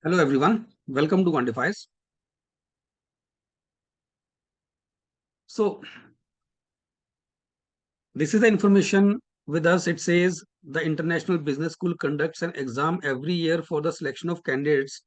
Hello everyone, welcome to Quantifies. So this is the information with us. It says the International Business School conducts an exam every year for the selection of candidates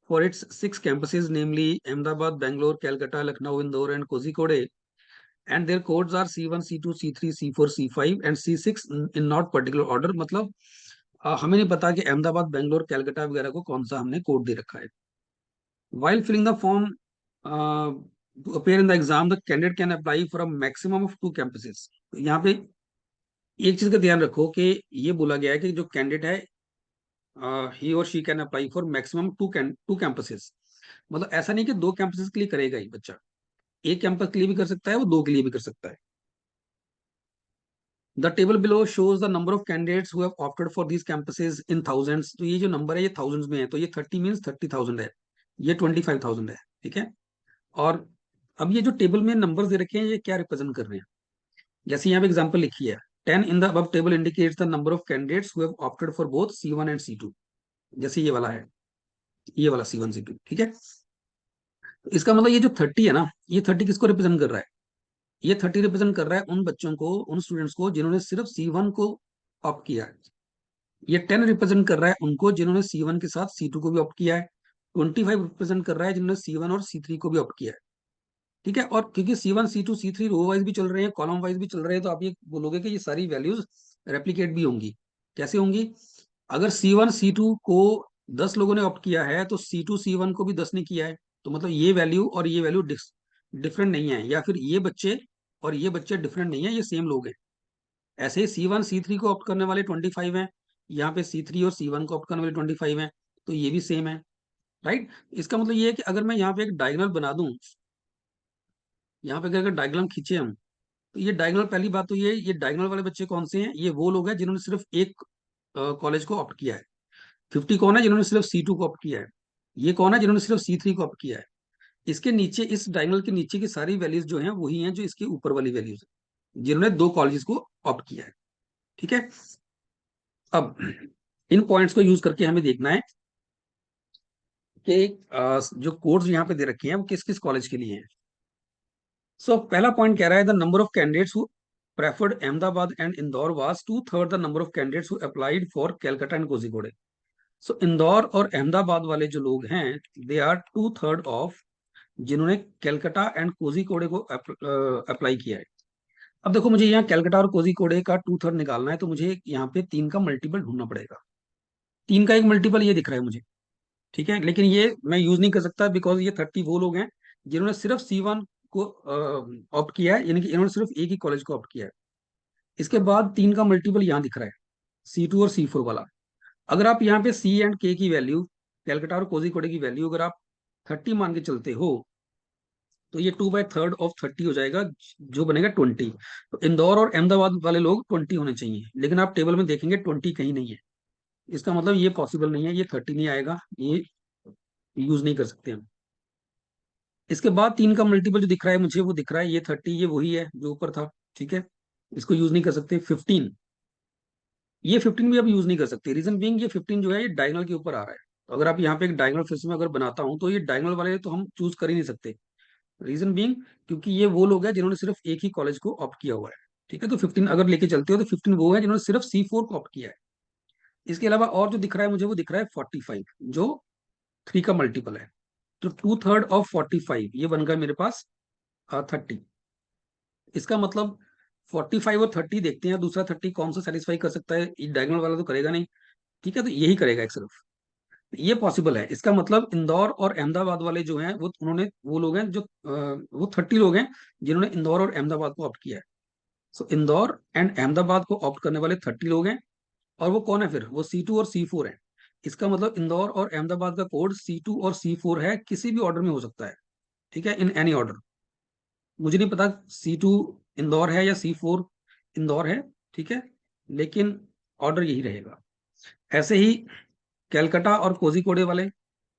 for its 6 campuses, namely Ahmedabad, Bangalore, Calcutta, Lucknow, Indore, and Kozhikode. And their codes are C1, C2, C3, C4, C5 and C6 in not particular order. मतलब हमें नहीं पता कि अहमदाबाद, बेंगलोर, कैलकाटा वगैरह को कौन सा हमने कोड दे रखा है. While filling the form to appear in the exam, the candidate can apply for a maximum of 2 campuses. तो यहाँ पे एक चीज का ध्यान रखो कि ये बोला गया है कि जो कैंडिडेट है ही और she can apply for maximum two campuses. मतलब ऐसा नहीं कि 2 कैंपसेस के लिए करेगा ही बच्चा, एक कैंपस के लिए भी कर सकता है, वो 2 के लिए भी कर सकता है. The table below shows the number of candidates who have opted for these campuses in thousands. तो ये जो नंबर है ये थाउजेंड्स में है, तो ये 30 मीन्स 30,000 है, ये 25,000 है. ठीक है. और अब ये जो टेबल में नंबर्स दे रखे हैं ये क्या रिप्रेजेंट कर रहे हैं. जैसे यहाँ पे एग्जांपल लिखी है, 10 in the above table indicates the number of candidates who have opted for both C1 and C2. जैसे ये वाला है, ये वाला C1 C2. ठीक है. तो इसका मतलब ये जो 30 है ना, ये 30 किसको रिप्रेजेंट कर रहा है. ये 30 रिप्रेजेंट कर रहा है उन बच्चों को, उन स्टूडेंट्स को जिन्होंने सिर्फ C1 को ऑप्ट किया है. ये 10 रिप्रेजेंट कर रहा है उनको जिन्होंने C1 के साथ C2 को भी ऑप्ट किया है. 25 रिप्रेजेंट कर रहा है जिन्होंने C1 और C3 को भी ऑप्ट किया है. ठीक है. और क्योंकि C1 C2 C3 row wise भी चल रहे हैं, कॉलम वाइज भी चल रहे हैं, तो आप ये बोलोगे कि ये सारी वैल्यूज रेप्लिकेट भी होंगी. कैसे होंगी. अगर C1 C2 को 10 लोगों ने ऑप्ट किया है तो C2 C1 को भी 10 ने किया है. तो मतलब ये वैल्यू और ये वैल्यू डिफरेंट नहीं है, या फिर ये बच्चे और ये बच्चे डिफरेंट नहीं है, ये सेम लोग हैं. ऐसे ही C1 C3 को ऑप्ट करने वाले 25 हैं, यहाँ पे C3 और C1 को ऑप्ट करने वाले 25 हैं, तो ये भी सेम है. राइट. इसका मतलब ये है कि अगर मैं यहाँ पे एक डायगोनल बना दूं, यहाँ पे अगर डायग्राम खींचे हम, तो ये डायगोनल, पहली बात तो ये डायगोनल वाले बच्चे कौन से हैं. ये वो लोग हैं जिन्होंने सिर्फ एक कॉलेज को ऑप्ट किया है. 50 कौन है जिन्होंने सिर्फ C2 को ऑप्ट किया है. ये कौन है जिन्होंने सिर्फ C3 को ऑप्ट किया है. इसके नीचे, इस डायगोनल के नीचे की सारी वैल्यूज जो हैं वही हैं जो इसके ऊपर वाली वैल्यूज है, जिन्होंने 2 कॉलेजेस को ऑप्ट किया है. ठीक है. अब इन पॉइंट्स को यूज करके हमें देखना है कि जो कोड्स यहाँ पे दे रखे हैं वो किस किस कॉलेज के लिए हैं. सो पहला पॉइंट कह रहा है the number of candidates who preferred Ahmedabad and Indore was 2/3 the number of candidates who applied for Calcutta and Kozhikode. So Indore और अहमदाबाद वाले जो लोग हैं, दे आर 2/3 ऑफ जिन्होंने कैलकाटा एंड कोझिकोडे को अप्लाई किया है. अब देखो, मुझे यहाँ कैलकाटा और कोझिकोडे का 2/3 निकालना है, तो मुझे यहाँ पे 3 का मल्टीपल ढूंढना पड़ेगा. 3 का एक मल्टीपल ये दिख रहा है मुझे. ठीक है. लेकिन ये मैं यूज नहीं कर सकता बिकॉज ये 30 वो लोग हैं जिन्होंने सिर्फ C1 को ऑप्ट किया है, यानी कि इन्होंने सिर्फ एक ही कॉलेज को ऑप्ट किया है. इसके बाद 3 का मल्टीपल यहाँ दिख रहा है, C2 और C4 वाला. अगर आप यहाँ पे C एंड K की वैल्यू, कैलकाटा और कोझिकोडे की वैल्यू अगर आप 30 मान के चलते हो, तो ये 2/3 ऑफ 30 हो जाएगा, जो बनेगा 20. तो इंदौर और अहमदाबाद वाले लोग 20 होने चाहिए, लेकिन आप टेबल में देखेंगे 20 कहीं नहीं है. इसका मतलब ये पॉसिबल नहीं है, ये 30 नहीं आएगा, ये यूज नहीं कर सकते हम. इसके बाद 3 का मल्टीपल जो दिख रहा है मुझे, वो दिख रहा है ये 30, ये वही है जो ऊपर था. ठीक है. इसको यूज नहीं कर सकते. 15, ये 15 भी अब यूज नहीं कर सकते. रीजन बीइंग ये 15 जो है ये डायगोनल के ऊपर आ रहा है. तो अगर आप यहाँ पे एक डायगोनल फिर से मैं अगर बनाता हूँ, तो ये डायगोनल वाले तो हम चूज कर ही नहीं सकते. रीजन बीइंग क्योंकि ये वो लोग हैं जिन्होंने सिर्फ एक ही कॉलेज को ऑप्ट किया हुआ है. ठीक है. तो 15 अगर लेके चलते हो तो 15 वो है जिन्होंने सिर्फ C4 को ऑप्ट किया है. इसके अलावा और जो दिख रहा है मुझे, वो दिख रहा है 45, जो 3 का मल्टीपल है. तो 2/3 ऑफ 45 ये बन गया मेरे पास 30. इसका मतलब 45 और 30 देखते हैं, दूसरा 30 कौन सा सेटिस्फाई कर सकता है. ये डायगोनल वाला तो करेगा नहीं. ठीक है. तो यही करेगा एक सिर्फ. ये पॉसिबल है. इसका मतलब इंदौर और अहमदाबाद वाले जो हैं, वो उन्होंने, वो लोग हैं जो वो 30 लोग हैं जिन्होंने इंदौर और अहमदाबाद को ऑप्ट किया है. सो इंदौर एंड अहमदाबाद को ऑप्ट करने वाले 30 लोग हैं. और वो कौन है फिर, वो C2 और C4 है. इसका मतलब इंदौर और अहमदाबाद का कोड C2 और C4 है, किसी भी ऑर्डर में हो सकता है. ठीक है. In any order. मुझे नहीं पता C2 इंदौर है या C4 इंदौर है. ठीक है. लेकिन ऑर्डर यही रहेगा. ऐसे ही कैलकाटा और कोझिकोडे वाले,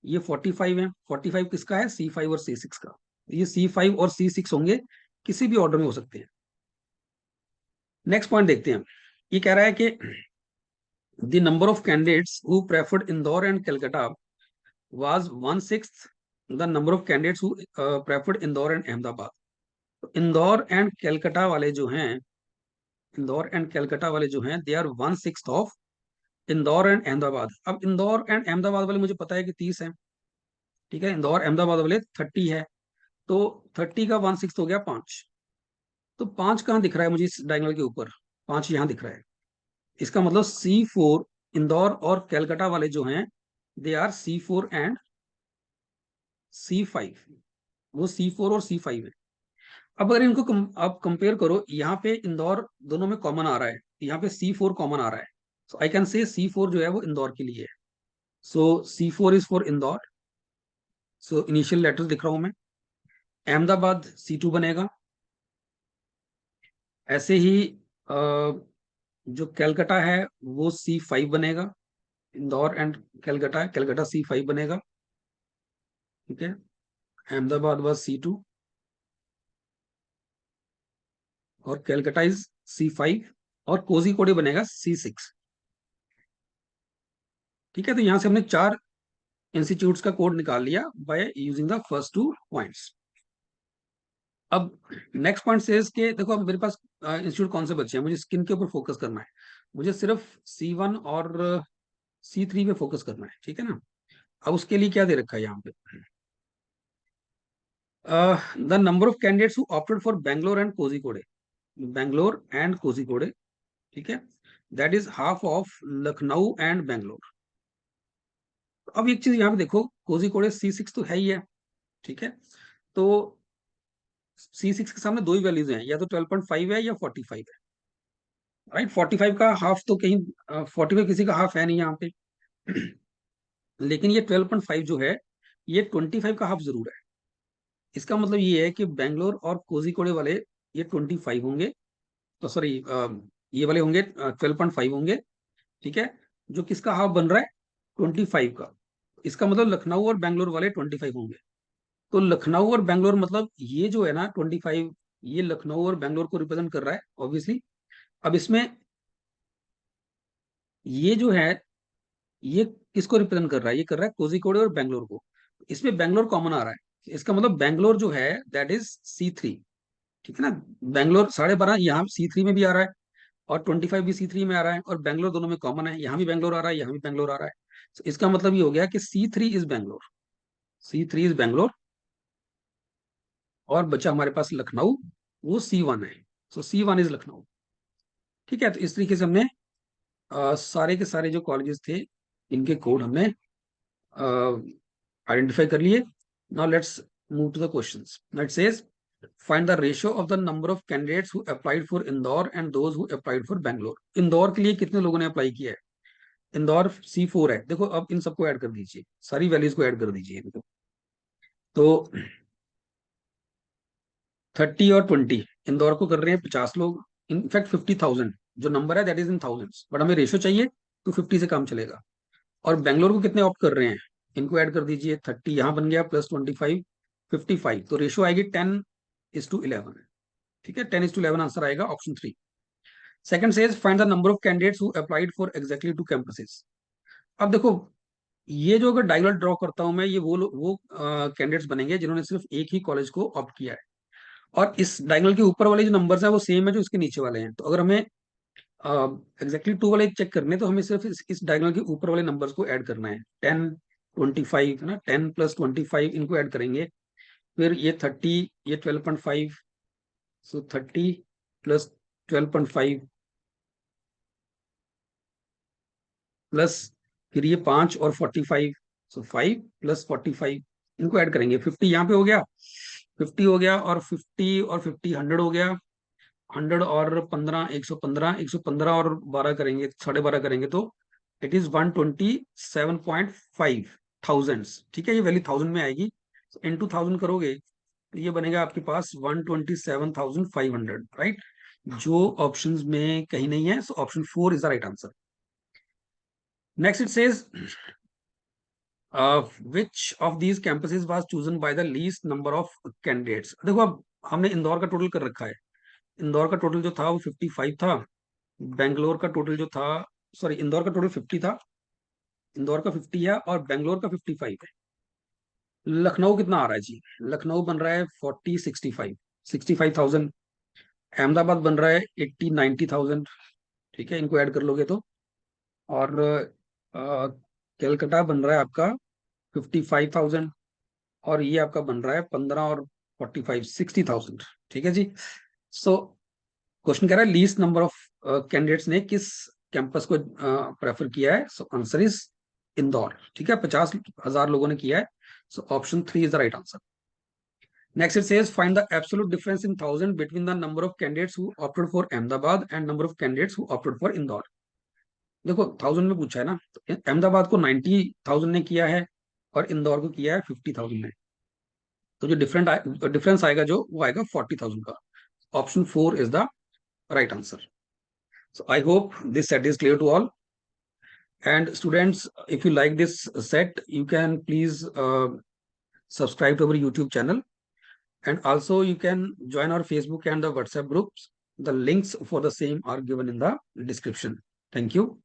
ये 45 है. 45 किसका है, C5 और C6 का. ये C5 और C6 होंगे, किसी भी ऑर्डर में हो सकते हैं. नेक्स्ट पॉइंट देखते हैं. ये कह रहा है कि the number of candidates who preferred Indore and Calcutta was 1/6 the number of candidates who preferred Indore and Ahmedabad. तो इंदौर एंड कैलकाटा वाले जो हैं, इंदौर एंड कैलकाटा वाले जो हैं, they are 1/6 of Indore and Ahmedabad. अब इंदौर एंड अहमदाबाद वाले मुझे पता है कि 30 है, ठीक है. इंदौर अहमदाबाद वाले 30 है, तो 30 का 1/6 हो गया 5. तो 5 कहाँ दिख रहा है मुझे इस डायगोनल के ऊपर? 5 यहाँ दिख रहा है. इसका मतलब C4 इंदौर और कैलकाटा वाले जो हैं, they are C4 and C5. वो C4 और C5 है. अब अगर इनको आप कंपेयर करो, यहाँ पे इंदौर दोनों में कॉमन आ रहा है, यहाँ पे C4 कॉमन आ रहा है. सो आई कैन से C4 जो है वो इंदौर के लिए है. सो C4 is for Indore. So initial letters लिख रहा हूं मैं. अहमदाबाद C2 बनेगा. ऐसे ही जो कैलकाटा है वो C5 बनेगा. इंदौर एंड कैलकाटा, कैलकाटा C5 बनेगा, ठीक है. अहमदाबाद वाज C2 और कैलकाटा इज C5 और कोझीकोड बनेगा C6, ठीक है. तो यहां से हमने 4 इंस्टीट्यूट्स का कोड निकाल लिया by using the first 2 points. अब नेक्स्ट पॉइंट सेज के देखो, अब मेरे पास इंस्टीट्यूट कौन से बचे हैं, मुझे स्किन के ऊपर फोकस करना है. मुझे सिर्फ C1 और C3 पे फोकस करना है, ठीक है ना. अब उसके लिए क्या दे रखा है यहाँ पे? The number of candidates who opted for Bangalore and Kozhikode. Bangalore and Kozhikode, ठीक है. That is half of Lucknow and Bangalore. अब एक चीज यहाँ पे देखो, कोझीकोड C6 तो है ही है, ठीक है. तो C6 के सामने दो ही वैल्यूज हैं, या तो 12.5 है या 45 है, राइट. 45 का हाफ तो कहीं 45 किसी का हाफ है नहीं यहाँ पे. लेकिन ये 12.5 जो है, ये 25 का हाफ जरूर है. इसका मतलब ये है कि बैंगलोर और कोझीकोड वाले ये 25 होंगे, तो सॉरी ये वाले होंगे 12.5 होंगे, ठीक है. जो किसका हाफ बन रहा है? 25 का. इसका मतलब लखनऊ और बैंगलोर वाले 25 होंगे. तो लखनऊ और बैंगलोर मतलब ये जो है ना 25, ये लखनऊ और बैंगलोर को रिप्रेजेंट कर रहा है ऑब्वियसली. अब इसमें ये जो है, ये किसको रिप्रेजेंट कर रहा है? ये कर रहा है कोझीकोड और बैंगलोर को. इसमें बैंगलोर कॉमन आ रहा है, इसका मतलब बैंगलोर जो है दैट इज C3, ठीक है ना. बैंगलोर 12.5 यहाँ C3 में भी आ रहा है, और 25 भी C3 में आ रहा है, और बैंगलोर दोनों में कॉमन है. यहाँ भी बैंगलोर आ रहा है, यहाँ भी बैंगलोर आ रहा है. तो इसका मतलब ये हो गया कि C3 is Bangalore. C3 is Bangalore. और बचा हमारे पास लखनऊ, वो C1 है. सो C1 इज लखनऊ, ठीक है. तो इस तरीके से हमने सारे के सारे जो कॉलेजेस थे, इनके कोड हमने आइडेंटिफाई कर लिए. Now let's move to the questions. It says find the ratio of the number of candidates who applied for Indore and those who applied for Bangalore. Indore के लिए कितने लोगों ने अप्लाई किया है? इंदौर C4 है. देखो अब इन सबको ऐड कर दीजिए, सारी वैल्यूज को ऐड कर दीजिए इनको. तो 30 और 20 इंदौर को कर रहे हैं 50 लोग, इनफैक्ट 50,000 जो नंबर है that is in thousands, but हमें रेशियो चाहिए तो 50 से काम चलेगा. और बेंगलोर को कितने ऑप्ट कर रहे हैं? इनको ऐड कर दीजिए. 30 यहाँ बन गया प्लस 25, 55. तो रेशियो आएगी 10:11, ठीक है. 10:11 आंसर आएगा option 3. Second says find the number of candidates who applied for exactly 2 campuses. अब देखो, ये जो अगर डायगोनल ड्रॉ करता हूं मैं, ये वो कैंडिडेट्स बनेंगे जिन्होंने सिर्फ एक ही कॉलेज को ऑप्ट किया है. और इस डायगोनल के ऊपर वाले जो नंबर्स हैं वो सेम है जो इसके नीचे वाले हैं. तो अगर हमें एग्जैक्टली 2 वाले चेक करने, तो हमें सिर्फ इस डायगोनल के ऊपर वाले नंबर्स को ऐड करना है. 10, 25 है ना, 10 + 25 इनको ऐड करेंगे. फिर ये 30, ये 12.5. सो 30 + 12.5 प्लस फिर ये 5 और 45. सो 5 + 45 इनको ऐड करेंगे. 50 यहाँ पे हो गया, 50 हो गया, और 50 और 50 100 हो गया. 100 और 15 115, 115 और 12 करेंगे, 12.5 करेंगे, तो इट इज 127.5 थाउजेंड्स, ठीक है. ये वैल्यू थाउजेंड में आएगी. इनटू 1000 करोगे तो ये बनेगा आपके पास 127,500, राइट. जो ऑप्शंस में कहीं नहीं है, so option 4 is the right answer. Next it says which of these campuses was chosen by the least number of candidates. देखो अब हमने इंदौर का टोटल कर रखा है. इंदौर का टोटल जो था वो 55 था. बेंगलोर का टोटल जो था, सॉरी इंदौर का टोटल 50 था, इंदौर का 50 है, और बेंगलोर का 55 है. लखनऊ कितना आ रहा है जी? लखनऊ बन रहा है 4065 अहमदाबाद बन रहा है 80 90,000। ठीक है, इनको ऐड कर लोगे तो। और कलकत्ता बन रहा है आपका 55,000। और ये आपका बन रहा है 15 और 45 60,000। ठीक है जी। सो क्वेश्चन कह रहा है लीस्ट नंबर ऑफ कैंडिडेट्स ने किस कैंपस को प्रेफर किया है। So answer is Indore. ठीक है, 50,000 लोगों ने किया है। So option 3 is the right answer. Next it says find the absolute difference in thousand between the number of candidates who opted for Ahmedabad and number of candidates who opted for Indore। देखो thousand में पूछा है ना, तो अहमदाबाद को 90,000 ने किया है और इंदौर को किया है 50,000 ने। तो जो डिफरेंस आएगा जो वो आएगा 40,000 का। Option 4 is the right answer. So I hope this set is clear to all. And students, if you like this set, you can please subscribe to our YouTube channel. And also you can join our Facebook and the WhatsApp groups. The links for the same are given in the description. Thank you.